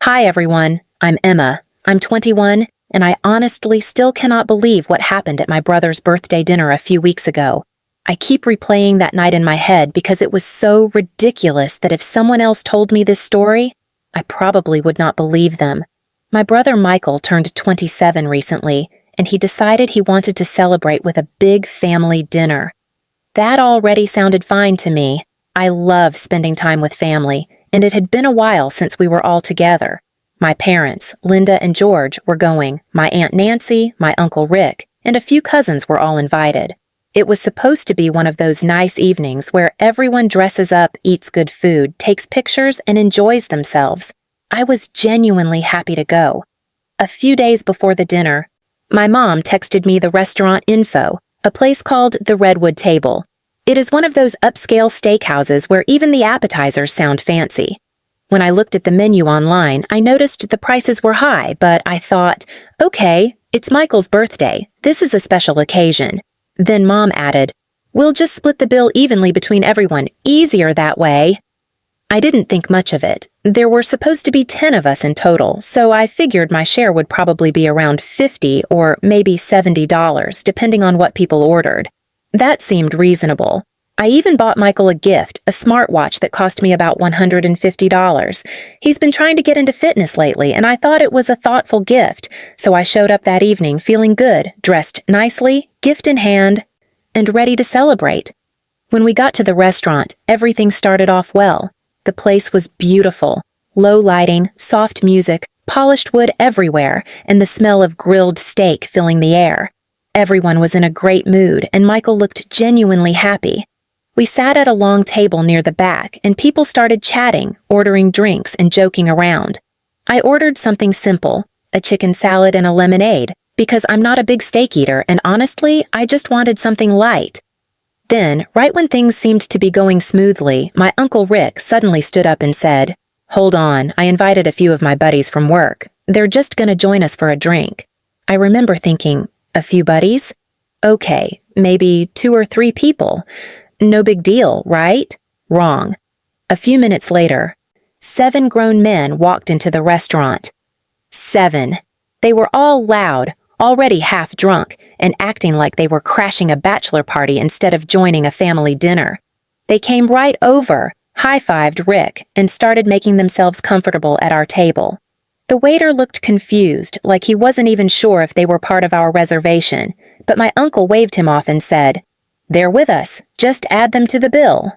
Hi everyone, I'm Emma. I'm 21, and I honestly still cannot believe what happened at my brother's birthday dinner a few weeks ago. I keep replaying that night in my head because it was so ridiculous that if someone else told me this story, I probably would not believe them. My brother Michael turned 27 recently, and he decided he wanted to celebrate with a big family dinner. That already sounded fine to me. I love spending time with family, and it had been a while since we were all together. My parents, Linda and George, were going, my Aunt Nancy, my Uncle Rick, and a few cousins were all invited. It was supposed to be one of those nice evenings where everyone dresses up, eats good food, takes pictures, and enjoys themselves. I was genuinely happy to go. A few days before the dinner, my mom texted me the restaurant info, a place called the Redwood Table. It is one of those upscale steakhouses where even the appetizers sound fancy. When I looked at the menu online, I noticed the prices were high, but I thought, okay, it's Michael's birthday. This is a special occasion. Then Mom added, "We'll just split the bill evenly between everyone. Easier that way." I didn't think much of it. There were supposed to be 10 of us in total, so I figured my share would probably be around $50 or maybe $70, depending on what people ordered. That seemed reasonable. I even bought Michael a gift, a smartwatch that cost me about $150. He's been trying to get into fitness lately, and I thought it was a thoughtful gift, so I showed up that evening feeling good, dressed nicely, gift in hand, and ready to celebrate. When we got to the restaurant, everything started off well. The place was beautiful. Low lighting, soft music, polished wood everywhere, and the smell of grilled steak filling the air. Everyone was in a great mood, and Michael looked genuinely happy. We sat at a long table near the back, and people started chatting, ordering drinks, and joking around. I ordered something simple, a chicken salad and a lemonade, because I'm not a big steak eater, and honestly, I just wanted something light. Then, right when things seemed to be going smoothly, my Uncle Rick suddenly stood up and said, "Hold on, I invited a few of my buddies from work. They're just gonna join us for a drink." I remember thinking, a few buddies? Okay, maybe 2 or 3 people. No big deal, right? Wrong. A few minutes later, 7 grown men walked into the restaurant. 7. They were all loud, already half drunk, and acting like they were crashing a bachelor party instead of joining a family dinner. They came right over, high-fived Rick, and started making themselves comfortable at our table. The waiter looked confused, like he wasn't even sure if they were part of our reservation, but my uncle waved him off and said, "They're with us. Just add them to the bill."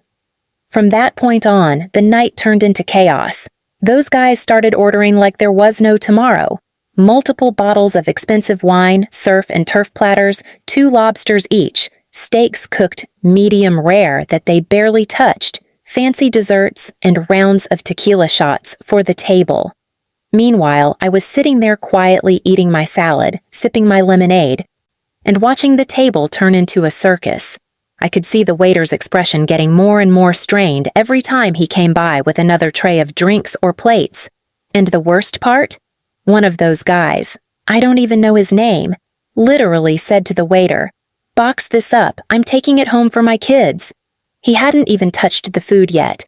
From that point on, the night turned into chaos. Those guys started ordering like there was no tomorrow. Multiple bottles of expensive wine, surf and turf platters, 2 lobsters each, steaks cooked medium rare that they barely touched, fancy desserts, and rounds of tequila shots for the table. Meanwhile, I was sitting there quietly eating my salad, sipping my lemonade, and watching the table turn into a circus. I could see the waiter's expression getting more and more strained every time he came by with another tray of drinks or plates. And the worst part? One of those guys, I don't even know his name, literally said to the waiter, "Box this up, I'm taking it home for my kids." He hadn't even touched the food yet.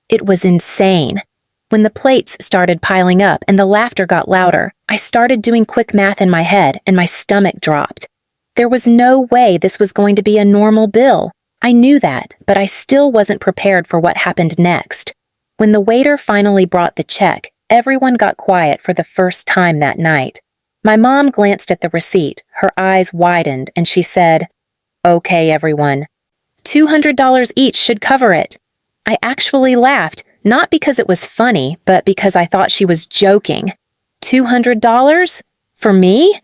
It was insane. When the plates started piling up and the laughter got louder, I started doing quick math in my head and my stomach dropped. There was no way this was going to be a normal bill. I knew that, but I still wasn't prepared for what happened next. When the waiter finally brought the check, everyone got quiet for the first time that night. My mom glanced at the receipt, her eyes widened, and she said, "Okay, everyone. $200 each should cover it." I actually laughed, not because it was funny, but because I thought she was joking. $200? For me?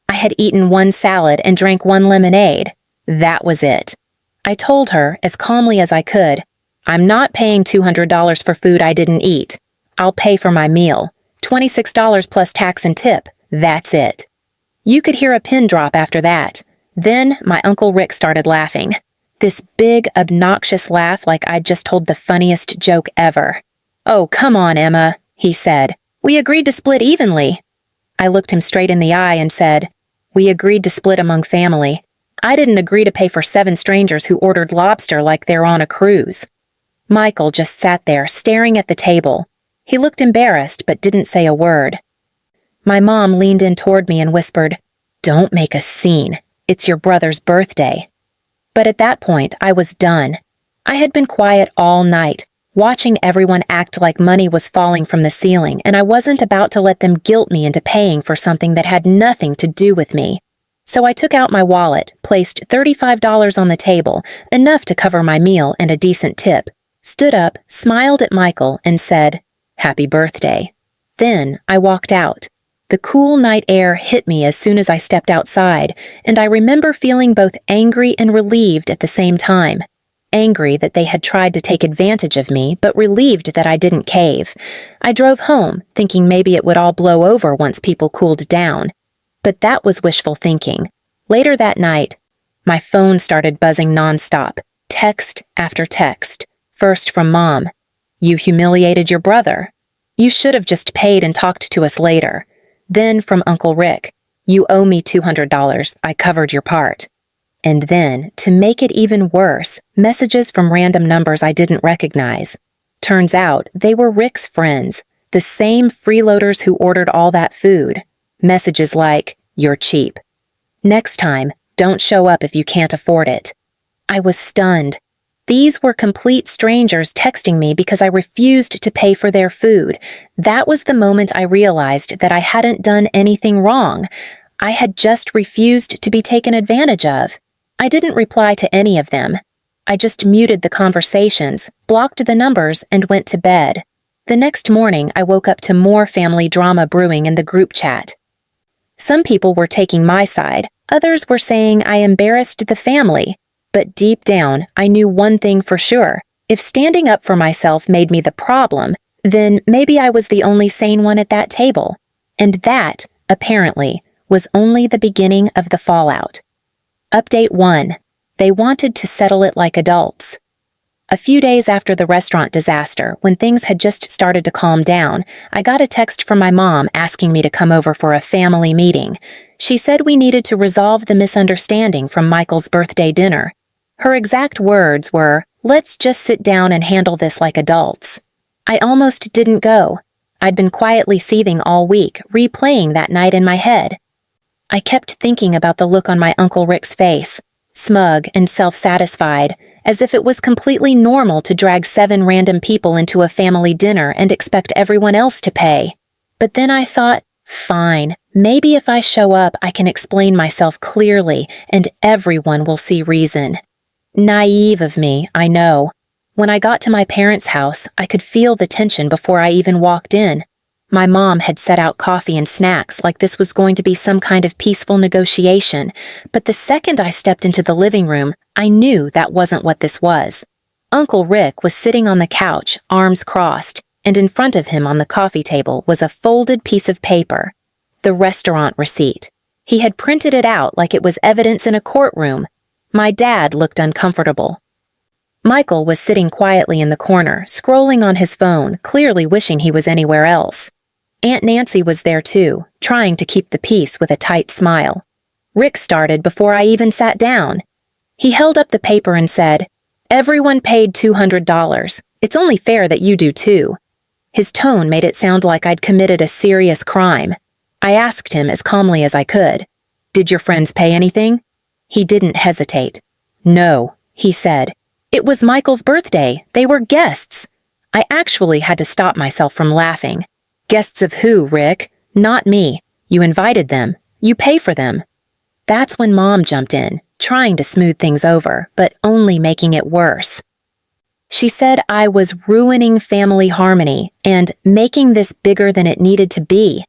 I had eaten 1 salad and drank 1 lemonade. That was it. I told her, as calmly as I could, "I'm not paying $200 for food I didn't eat. I'll pay for my meal. $26 plus tax and tip. That's it." You could hear a pin drop after that. Then my Uncle Rick started laughing. This big, obnoxious laugh like I'd just told the funniest joke ever. "Oh, come on, Emma," he said. "We agreed to split evenly." I looked him straight in the eye and said, "We agreed to split among family. I didn't agree to pay for 7 strangers who ordered lobster like they're on a cruise." Michael just sat there staring at the table. He looked embarrassed but didn't say a word. My mom leaned in toward me and whispered, "Don't make a scene. It's your brother's birthday." But at that point, I was done. I had been quiet all night, watching everyone act like money was falling from the ceiling, and I wasn't about to let them guilt me into paying for something that had nothing to do with me. So I took out my wallet, placed $35 on the table, enough to cover my meal and a decent tip, stood up, smiled at Michael, and said, "Happy birthday." Then I walked out. The cool night air hit me as soon as I stepped outside, and I remember feeling both angry and relieved at the same time. Angry that they had tried to take advantage of me, but relieved that I didn't cave. I drove home, thinking maybe it would all blow over once people cooled down. But that was wishful thinking. Later that night, my phone started buzzing nonstop, text after text. First from Mom, "You humiliated your brother. You should have just paid and talked to us later." Then from Uncle Rick, "You owe me $200, I covered your part." And then, to make it even worse, messages from random numbers I didn't recognize. Turns out, they were Rick's friends, the same freeloaders who ordered all that food. Messages like, "You're cheap. Next time, don't show up if you can't afford it." I was stunned. These were complete strangers texting me because I refused to pay for their food. That was the moment I realized that I hadn't done anything wrong. I had just refused to be taken advantage of. I didn't reply to any of them. I just muted the conversations, blocked the numbers, and went to bed. The next morning, I woke up to more family drama brewing in the group chat. Some people were taking my side. Others were saying I embarrassed the family. But deep down, I knew one thing for sure. If standing up for myself made me the problem, then maybe I was the only sane one at that table. And that, apparently, was only the beginning of the fallout. Update 1. They wanted to settle it like adults. A few days after the restaurant disaster, when things had just started to calm down, I got a text from my mom asking me to come over for a family meeting. She said we needed to resolve the misunderstanding from Michael's birthday dinner. Her exact words were, "Let's just sit down and handle this like adults." I almost didn't go. I'd been quietly seething all week, replaying that night in my head. I kept thinking about the look on my Uncle Rick's face, smug and self-satisfied, as if it was completely normal to drag 7 random people into a family dinner and expect everyone else to pay. But then I thought, fine, maybe if I show up I can explain myself clearly and everyone will see reason. Naive of me, I know. When I got to my parents' house, I could feel the tension before I even walked in. My mom had set out coffee and snacks like this was going to be some kind of peaceful negotiation, but the second I stepped into the living room, I knew that wasn't what this was. Uncle Rick was sitting on the couch, arms crossed, and in front of him on the coffee table was a folded piece of paper. The restaurant receipt. He had printed it out like it was evidence in a courtroom. My dad looked uncomfortable. Michael was sitting quietly in the corner, scrolling on his phone, clearly wishing he was anywhere else. Aunt Nancy was there too, trying to keep the peace with a tight smile. Rick started before I even sat down. He held up the paper and said, "Everyone paid $200. It's only fair that you do too." His tone made it sound like I'd committed a serious crime. I asked him as calmly as I could, "Did your friends pay anything?" He didn't hesitate. "No," he said. "It was Michael's birthday. They were guests." I actually had to stop myself from laughing. "Guests of who, Rick? Not me. You invited them. You pay for them." That's when Mom jumped in, trying to smooth things over, but only making it worse. She said I was ruining family harmony and making this bigger than it needed to be.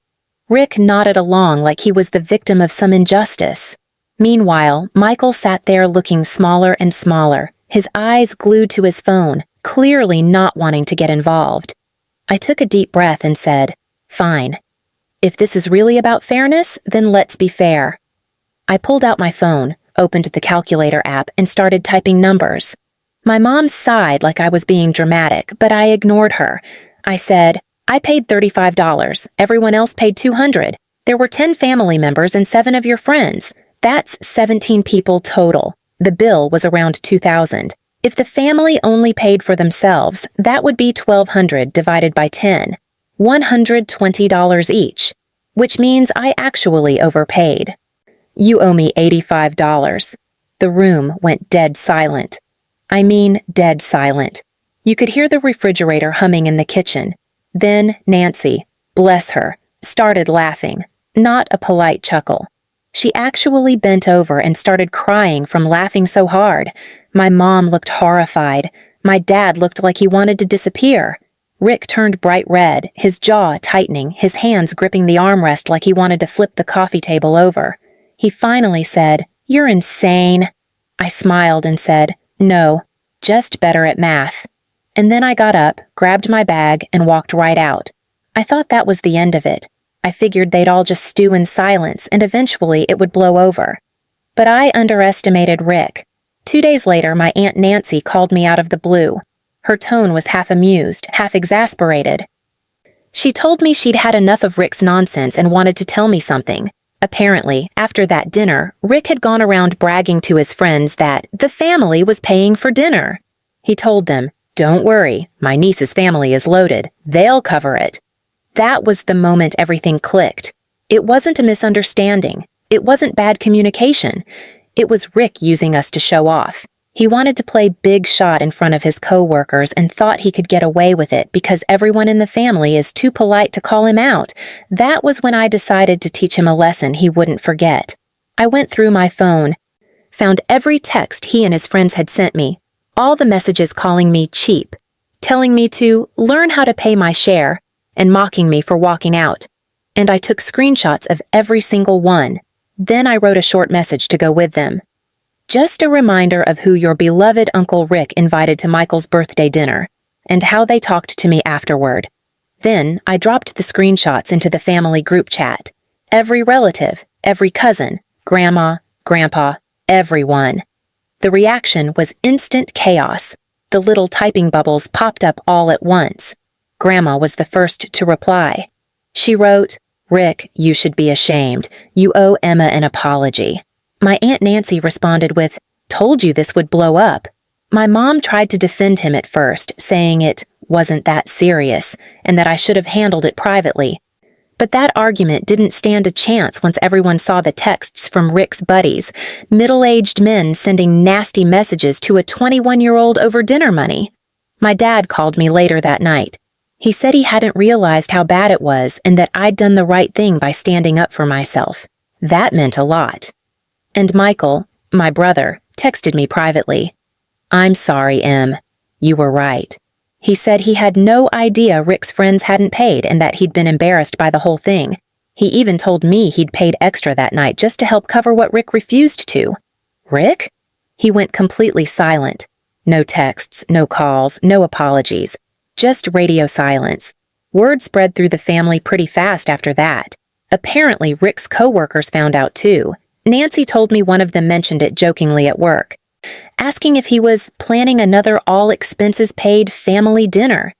Rick nodded along like he was the victim of some injustice. Meanwhile, Michael sat there looking smaller and smaller, his eyes glued to his phone, clearly not wanting to get involved. I took a deep breath and said, "Fine. If this is really about fairness, then let's be fair." I pulled out my phone, opened the calculator app, and started typing numbers. My mom sighed like I was being dramatic, but I ignored her. I said, "I paid $35. Everyone else paid $200. There were 10 family members and 7 of your friends. That's 17 people total. The bill was around $2,000. If the family only paid for themselves, that would be $1,200 divided by 10. $120 each, which means I actually overpaid. You owe me $85. The room went dead silent. I mean, dead silent. You could hear the refrigerator humming in the kitchen. Then Nancy, bless her, started laughing, not a polite chuckle. She actually bent over and started crying from laughing so hard. My mom looked horrified. My dad looked like he wanted to disappear. Rick turned bright red, his jaw tightening, his hands gripping the armrest like he wanted to flip the coffee table over. He finally said, "You're insane." I smiled and said, "No, just better at math." And then I got up, grabbed my bag, and walked right out. I thought that was the end of it. I figured they'd all just stew in silence and eventually it would blow over. But I underestimated Rick. 2 days later, my Aunt Nancy called me out of the blue. Her tone was half amused, half exasperated. She told me she'd had enough of Rick's nonsense and wanted to tell me something. Apparently, after that dinner, Rick had gone around bragging to his friends that the family was paying for dinner. He told them, "Don't worry, my niece's family is loaded. They'll cover it." That was the moment everything clicked. It wasn't a misunderstanding. It wasn't bad communication. It was Rick using us to show off. He wanted to play big shot in front of his coworkers and thought he could get away with it because everyone in the family is too polite to call him out. That was when I decided to teach him a lesson he wouldn't forget. I went through my phone, found every text he and his friends had sent me, all the messages calling me cheap, telling me to learn how to pay my share, and mocking me for walking out. And I took screenshots of every single one. Then I wrote a short message to go with them. Just a reminder of who your beloved Uncle Rick invited to Michael's birthday dinner, and how they talked to me afterward. Then I dropped the screenshots into the family group chat. Every relative, every cousin, grandma, grandpa, everyone. The reaction was instant chaos. The little typing bubbles popped up all at once. Grandma was the first to reply. She wrote, "Rick, you should be ashamed. You owe Emma an apology." My Aunt Nancy responded with, "Told you this would blow up." My mom tried to defend him at first, saying it wasn't that serious and that I should have handled it privately. But that argument didn't stand a chance once everyone saw the texts from Rick's buddies, middle-aged men sending nasty messages to a 21-year-old over dinner money. My dad called me later that night. He said he hadn't realized how bad it was and that I'd done the right thing by standing up for myself. That meant a lot. And Michael, my brother, texted me privately. "I'm sorry, Em. You were right." He said he had no idea Rick's friends hadn't paid and that he'd been embarrassed by the whole thing. He even told me he'd paid extra that night just to help cover what Rick refused to. Rick? He went completely silent. No texts, no calls, no apologies. Just radio silence. Word spread through the family pretty fast after that. Apparently, Rick's coworkers found out too. Nancy told me one of them mentioned it jokingly at work, asking if he was planning another all-expenses-paid family dinner.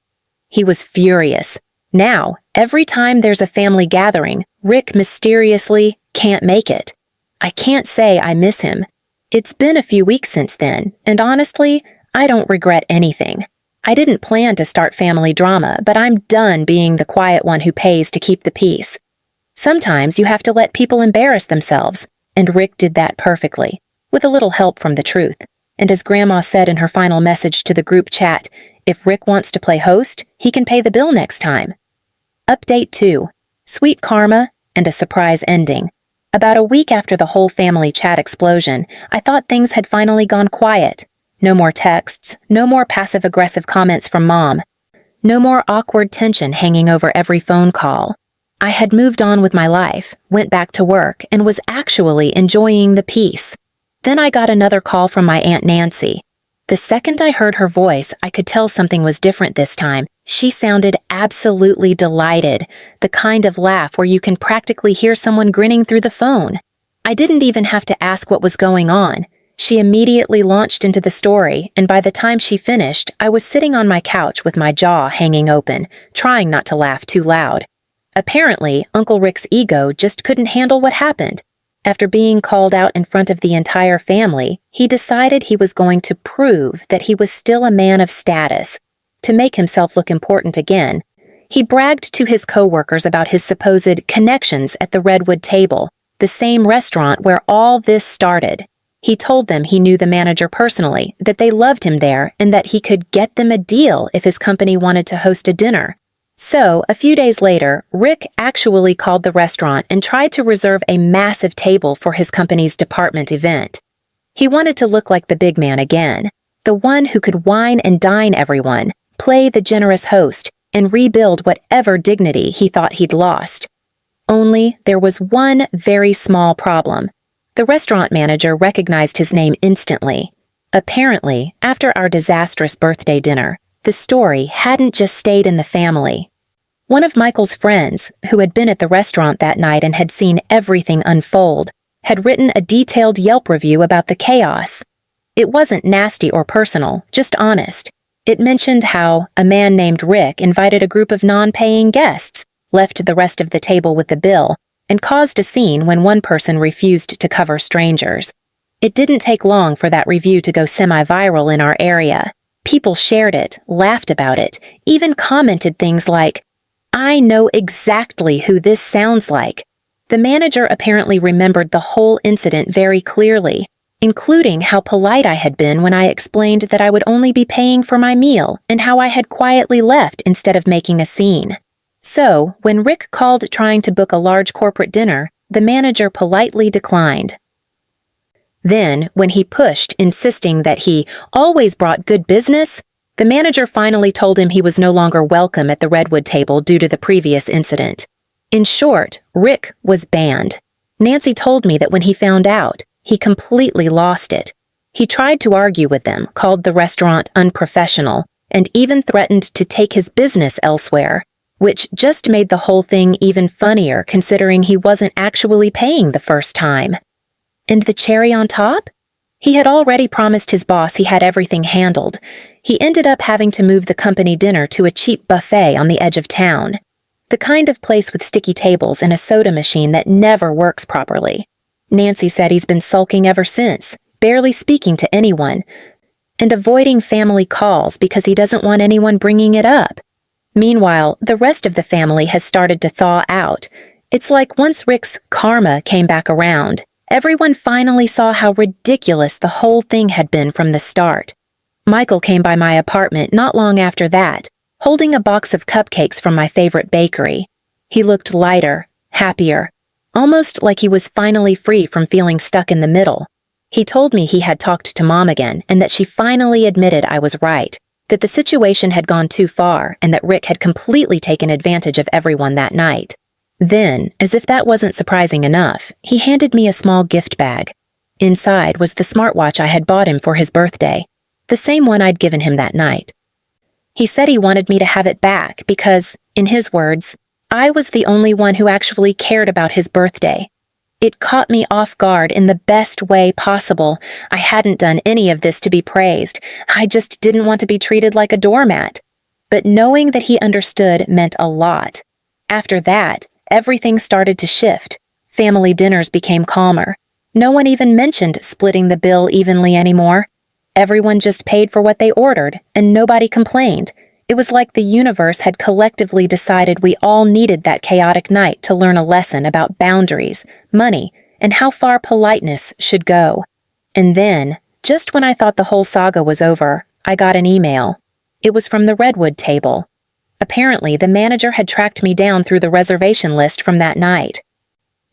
He was furious. Now, every time there's a family gathering, Rick mysteriously can't make it. I can't say I miss him. It's been a few weeks since then, and honestly, I don't regret anything. I didn't plan to start family drama, but I'm done being the quiet one who pays to keep the peace. Sometimes you have to let people embarrass themselves, and Rick did that perfectly, with a little help from the truth. And as Grandma said in her final message to the group chat, if Rick wants to play host, he can pay the bill next time. Update 2. Sweet karma and a surprise ending. About a week after the whole family chat explosion, I thought things had finally gone quiet. No more texts, no more passive-aggressive comments from Mom, no more awkward tension hanging over every phone call. I had moved on with my life, went back to work, and was actually enjoying the peace. Then I got another call from my Aunt Nancy. The second I heard her voice, I could tell something was different this time. She sounded absolutely delighted, the kind of laugh where you can practically hear someone grinning through the phone. I didn't even have to ask what was going on. She immediately launched into the story, and by the time she finished, I was sitting on my couch with my jaw hanging open, trying not to laugh too loud. Apparently, Uncle Rick's ego just couldn't handle what happened. After being called out in front of the entire family, he decided he was going to prove that he was still a man of status. To make himself look important again, He bragged to his coworkers about his supposed connections at the Redwood Table, the same restaurant where all this started. He told them he knew the manager personally, that they loved him there, and that he could get them a deal if his company wanted to host a dinner. So, a few days later, Rick actually called the restaurant and tried to reserve a massive table for his company's department event. He wanted to look like the big man again, the one who could wine and dine everyone, play the generous host, and rebuild whatever dignity he thought he'd lost. Only there was one very small problem. The restaurant manager recognized his name instantly. Apparently, after our disastrous birthday dinner, the story hadn't just stayed in the family. One of Michael's friends, who had been at the restaurant that night and had seen everything unfold, had written a detailed Yelp review about the chaos. It wasn't nasty or personal, just honest. It mentioned how a man named Rick invited a group of non-paying guests, left the rest of the table with the bill, and caused a scene when one person refused to cover strangers. It didn't take long for that review to go semi-viral in our area. People shared it, laughed about it, even commented things like, "I know exactly who this sounds like." The manager apparently remembered the whole incident very clearly, including how polite I had been when I explained that I would only be paying for my meal and how I had quietly left instead of making a scene. So, when Rick called trying to book a large corporate dinner, the manager politely declined. Then, when he pushed, insisting that he always brought good business, the manager finally told him he was no longer welcome at the Redwood Table due to the previous incident. In short, Rick was banned. Nancy told me that when he found out, he completely lost it. He tried to argue with them, called the restaurant unprofessional, and even threatened to take his business elsewhere, which just made the whole thing even funnier considering he wasn't actually paying the first time. And the cherry on top? He had already promised his boss he had everything handled. He ended up having to move the company dinner to a cheap buffet on the edge of town. The kind of place with sticky tables and a soda machine that never works properly. Nancy said he's been sulking ever since, barely speaking to anyone, and avoiding family calls because he doesn't want anyone bringing it up. Meanwhile, the rest of the family has started to thaw out. It's like once Rick's karma came back around, everyone finally saw how ridiculous the whole thing had been from the start. Michael came by my apartment not long after that, holding a box of cupcakes from my favorite bakery. He looked lighter, happier, almost like he was finally free from feeling stuck in the middle. He told me he had talked to Mom again and that she finally admitted I was right, that the situation had gone too far and that Rick had completely taken advantage of everyone that night. Then, as if that wasn't surprising enough, he handed me a small gift bag. Inside was the smartwatch I had bought him for his birthday, the same one I'd given him that night. He said he wanted me to have it back because, in his words, I was the only one who actually cared about his birthday. It caught me off guard in the best way possible. I hadn't done any of this to be praised. I just didn't want to be treated like a doormat. But knowing that he understood meant a lot. After that, everything started to shift. Family dinners became calmer. No one even mentioned splitting the bill evenly anymore. Everyone just paid for what they ordered, and nobody complained. It was like the universe had collectively decided we all needed that chaotic night to learn a lesson about boundaries, money, and how far politeness should go. And then, just when I thought the whole saga was over, I got an email. It was from the Redwood Table. Apparently, the manager had tracked me down through the reservation list from that night.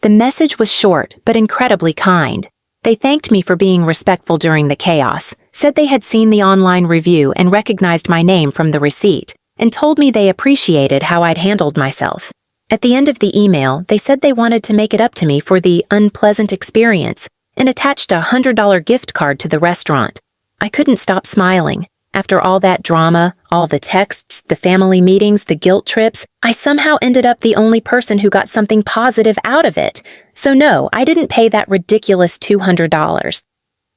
The message was short, but incredibly kind. They thanked me for being respectful during the chaos, said they had seen the online review and recognized my name from the receipt, and told me they appreciated how I'd handled myself. At the end of the email, they said they wanted to make it up to me for the unpleasant experience and attached a $100 gift card to the restaurant. I couldn't stop smiling. After all that drama, all the texts, the family meetings, the guilt trips, I somehow ended up the only person who got something positive out of it. So no, I didn't pay that ridiculous $200.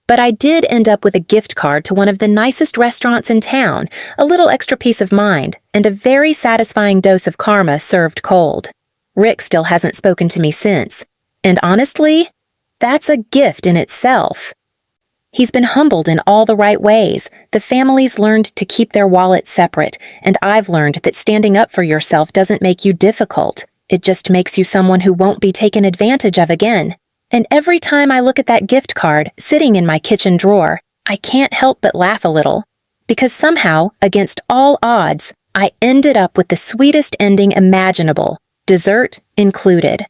But I did end up with a gift card to one of the nicest restaurants in town, a little extra peace of mind, and a very satisfying dose of karma served cold. Rick still hasn't spoken to me since. And honestly, that's a gift in itself. He's been humbled in all the right ways. The family's learned to keep their wallets separate, and I've learned that standing up for yourself doesn't make you difficult. It just makes you someone who won't be taken advantage of again. And every time I look at that gift card sitting in my kitchen drawer, I can't help but laugh a little. Because somehow, against all odds, I ended up with the sweetest ending imaginable, dessert included.